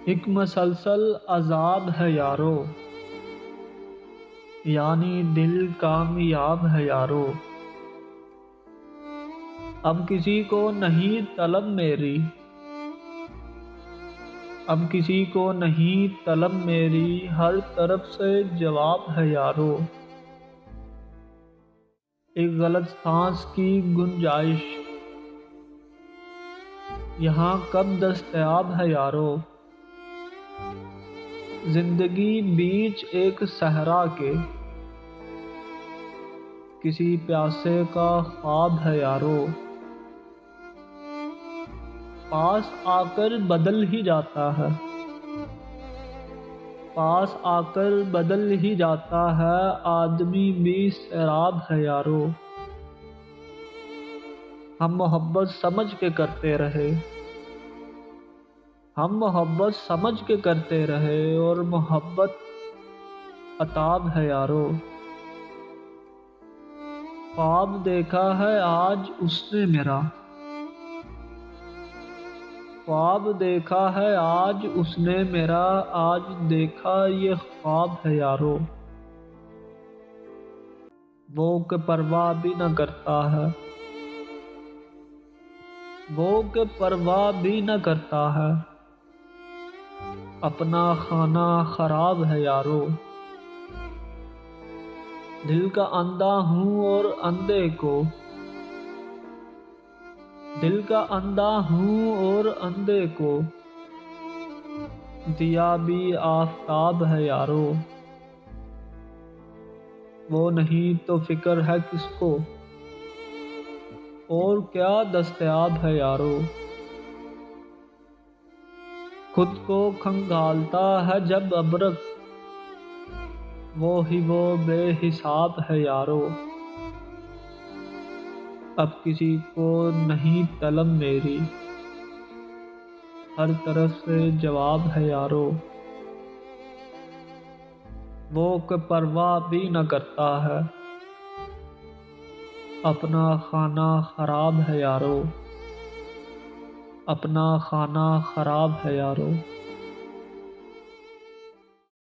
ایک مسلسل عذاب ہے یارو، یعنی دل کامیاب ہے یارو۔ اب کسی کو نہیں طلب میری، اب کسی کو نہیں طلب میری، ہر طرف سے جواب ہے یارو۔ ایک غلط سانس کی گنجائش یہاں کب دستیاب ہے یارو۔ زندگی بیچ ایک صحرا کے کسی پیاسے کا خواب ہے یارو۔ پاس آ کر بدل ہی جاتا ہے، پاس آ کر بدل ہی جاتا ہے، آدمی بھی سیراب ہے یارو۔ ہم محبت سمجھ کے کرتے رہے، ہم محبت سمجھ کے کرتے رہے، اور محبت عتاب ہے یارو۔ خواب دیکھا ہے آج اس نے میرا، خواب دیکھا ہے آج اس نے میرا، آج دیکھا یہ خواب ہے یارو۔ وہ کہ پرواہ بھی نہ کرتا ہے، وہ کہ پرواہ بھی نہ کرتا ہے، اپنا کھانا خراب ہے یارو۔ دل کا اندھا ہوں اور اندھے کو، دل کا اندھا ہوں اور اندھے کو دیا بھی آفتاب ہے یارو۔ وہ نہیں تو فکر ہے کس کو، اور کیا دستیاب ہے یارو۔ خود کو کھنگالتا ہے جب ابرق، وہ بے حساب ہے یارو۔ اب کسی کو نہیں طلب میری، ہر طرف سے جواب ہے یارو۔ وہ کہ پرواہ بھی نہ کرتا ہے، اپنا کھانا خراب ہے یارو، اپنا کھانا خراب ہے یارو۔